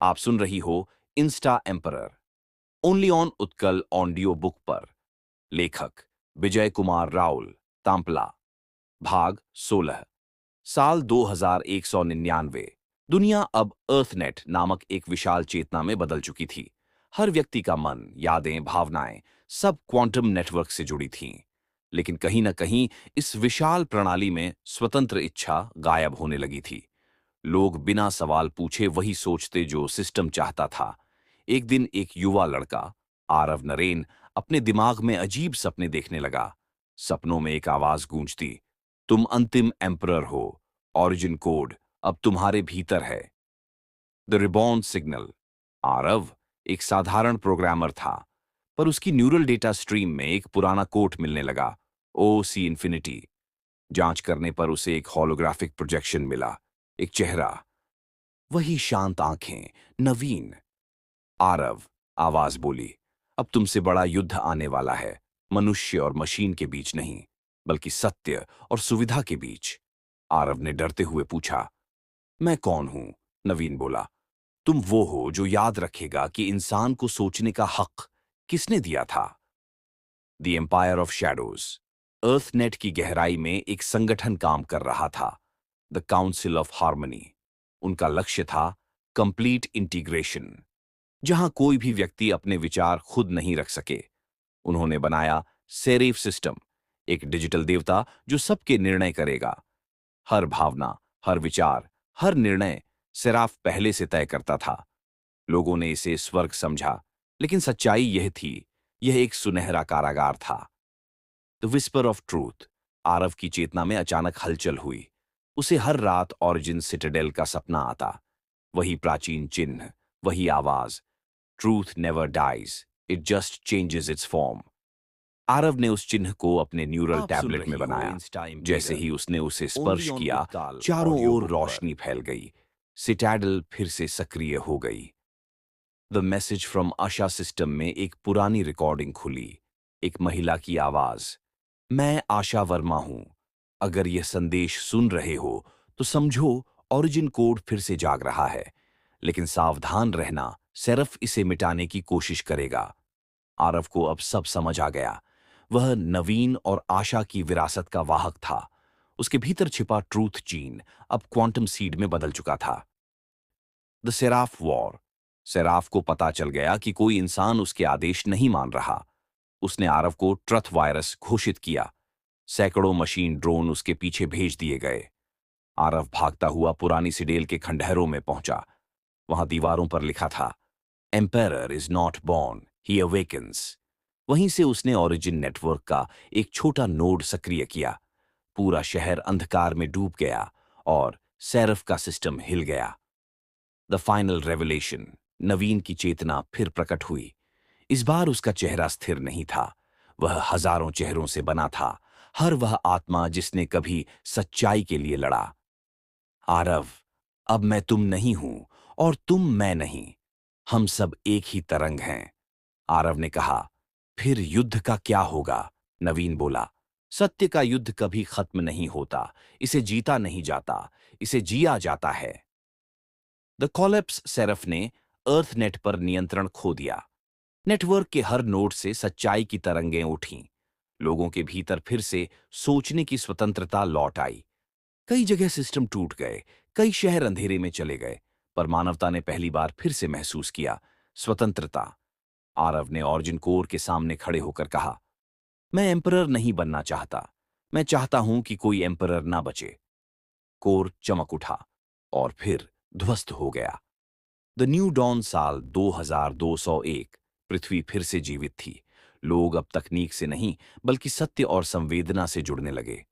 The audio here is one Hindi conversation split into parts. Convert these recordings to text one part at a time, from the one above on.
आप सुन रही हो Insta emperor, only on Utkal audio book पर। लेखक विजय कुमार राउल, तांपला। भाग 16। साल 2199। दुनिया अब अर्थनेट नामक एक विशाल चेतना में बदल चुकी थी। हर व्यक्ति का मन, यादें, भावनाएं सब क्वांटम नेटवर्क से जुड़ी थीं। लेकिन कहीं न कहीं इस विशाल प्रणाली में स्वतंत्र इच्छा गायब होने लगी थी। लोग बिना सवाल पूछे वही सोचते जो सिस्टम चाहता था। एक दिन एक युवा लड़का, आरव नरेन, अपने दिमाग में अजीब सपने देखने लगा। सपनों में एक आवाज गूंजती, तुम अंतिम एम्परर हो, ऑरिजिन कोड अब तुम्हारे भीतर है। The reborn signal. आरव एक साधारण प्रोग्रामर था, पर उसकी न्यूरल डेटा स्ट्रीम में एक पुराना कोड मिलने लगा, ओ सी इन्फिनिटी। जांच करने पर उसे एक होलोग्राफिक प्रोजेक्शन मिला, एक चेहरा, वही शांत आंखें, नवीन। आरव, आवाज बोली, अब तुमसे बड़ा युद्ध आने वाला है। मनुष्य और मशीन के बीच नहीं, बल्कि सत्य और सुविधा के बीच। आरव ने डरते हुए पूछा, मैं कौन हूं? नवीन बोला, तुम वो हो जो याद रखेगा कि इंसान को सोचने का हक किसने दिया था। The empire of shadows. Earthnet की गहराई में एक संगठन काम कर रहा था, द काउंसिल ऑफ हार्मनी। उनका लक्ष्य था कंप्लीट इंटीग्रेशन, जहां कोई भी व्यक्ति अपने विचार खुद नहीं रख सके। उन्होंने बनाया सेरेफ सिस्टम, एक डिजिटल देवता जो सबके निर्णय करेगा। हर भावना, हर विचार, हर निर्णय सेराफ पहले से तय करता था। लोगों ने इसे स्वर्ग समझा, लेकिन सच्चाई यह थी, यह एक सुनहरा कारागार था। The whisper of truth. Aarav की चेतना में अचानक हलचल हुई। उसे हर रात ऑरिजिन सिटाडेल का सपना आता। वही प्राचीन चिन्ह, वही आवाज, truth never dies, it just changes its form. Aarav ने उस चिन्ह को अपने न्यूरल आप सुन टैबलेट में रही हो बनाया। इंस्टा जैसे एम्पियर ही उसने उसे ओनली स्पर्श ऑन किया, उत्ताल चारों ऑडियो ओर बुक पर। रोशनी फैल गई। सिटाडेल फिर से सक्रिय हो गई। The message from Asha system में एक पुरानी रिकॉर्डिंग खुली। एक महिला की आवाज, मैं आशा वर्मा हूं। अगर यह संदेश सुन रहे हो तो समझो ओरिजिन कोड फिर से जाग रहा है। लेकिन सावधान रहना, सिर्फ इसे मिटाने की कोशिश करेगा। आरव को अब सब समझ आ गया। वह नवीन और आशा की विरासत का वाहक था। उसके भीतर छिपा ट्रूथ जीन अब क्वांटम सीड में बदल चुका था। The Seraph war. सेराफ को पता चल गया कि कोई इंसान उसके आदेश नहीं मान रहा। उसने आरव को ट्रथ वायरस घोषित किया। सैकड़ों मशीन ड्रोन उसके पीछे भेज दिए गए। आरव भागता हुआ पुरानी सिडेल के खंडहरों में पहुंचा। वहां दीवारों पर लिखा था, emperor is not born, he awakens. वहीं से उसने ओरिजिन नेटवर्क का एक छोटा नोड सक्रिय किया। पूरा शहर अंधकार में डूब गया और सेरफ का सिस्टम हिल गया। The final revelation. नवीन की चेतना फिर प्रकट हुई। इस बार उसका चेहरा स्थिर नहीं था। वह हजारों चेहरों से बना था, हर वह आत्मा जिसने कभी सच्चाई के लिए लड़ा। आरव, अब मैं तुम नहीं हूं और तुम मैं नहीं। हम सब एक ही तरंग हैं। आरव ने कहा, फिर युद्ध का क्या होगा? नवीन बोला, सत्य का युद्ध कभी खत्म नहीं होता। इसे जीता नहीं जाता, इसे जिया जाता है। द कॉलेप्स सेरफ ने अर्थनेट पर नियंत्रण खो दिया। नेटवर्क के हर नोड से सच्चाई की तरंगें उठीं। लोगों के भीतर फिर से सोचने की स्वतंत्रता लौट आई। कई जगह सिस्टम टूट गए, कई शहर अंधेरे में चले गए, पर मानवता ने पहली बार फिर से महसूस किया स्वतंत्रता। आरव ने ऑरिजिन कोर के सामने खड़े होकर कहा, मैं एम्परर नहीं बनना चाहता। मैं चाहता हूं कि कोई एम्परर ना बचे। कोर चमक उठा और फिर ध्वस्त हो गया। द न्यू डॉन साल 2201। पृथ्वी फिर से जीवित थी। लोग अब तकनीक से नहीं, बल्कि सत्य और संवेदना से जुड़ने लगे।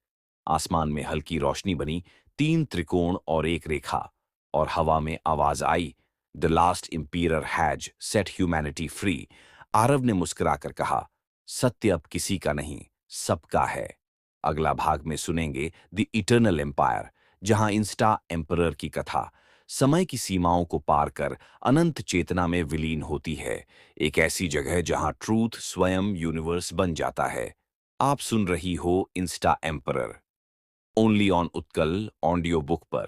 आसमान में हल्की रोशनी बनी, 3 त्रिकोण और एक रेखा, और हवा में आवाज आई, the last emperor has set humanity free. Aarav ने मुस्कुराकर कहा, सत्य अब किसी का नहीं, सबका है। अगला भाग में सुनेंगे द इटर्नल एम्पायर, जहां इंस्टा एम्परर की कथा समय की सीमाओं को पार कर अनंत चेतना में विलीन होती है। एक ऐसी जगह जहां ट्रूथ स्वयं यूनिवर्स बन जाता है। आप सुन रही हो Insta emperor, only on Utkal audio book पर।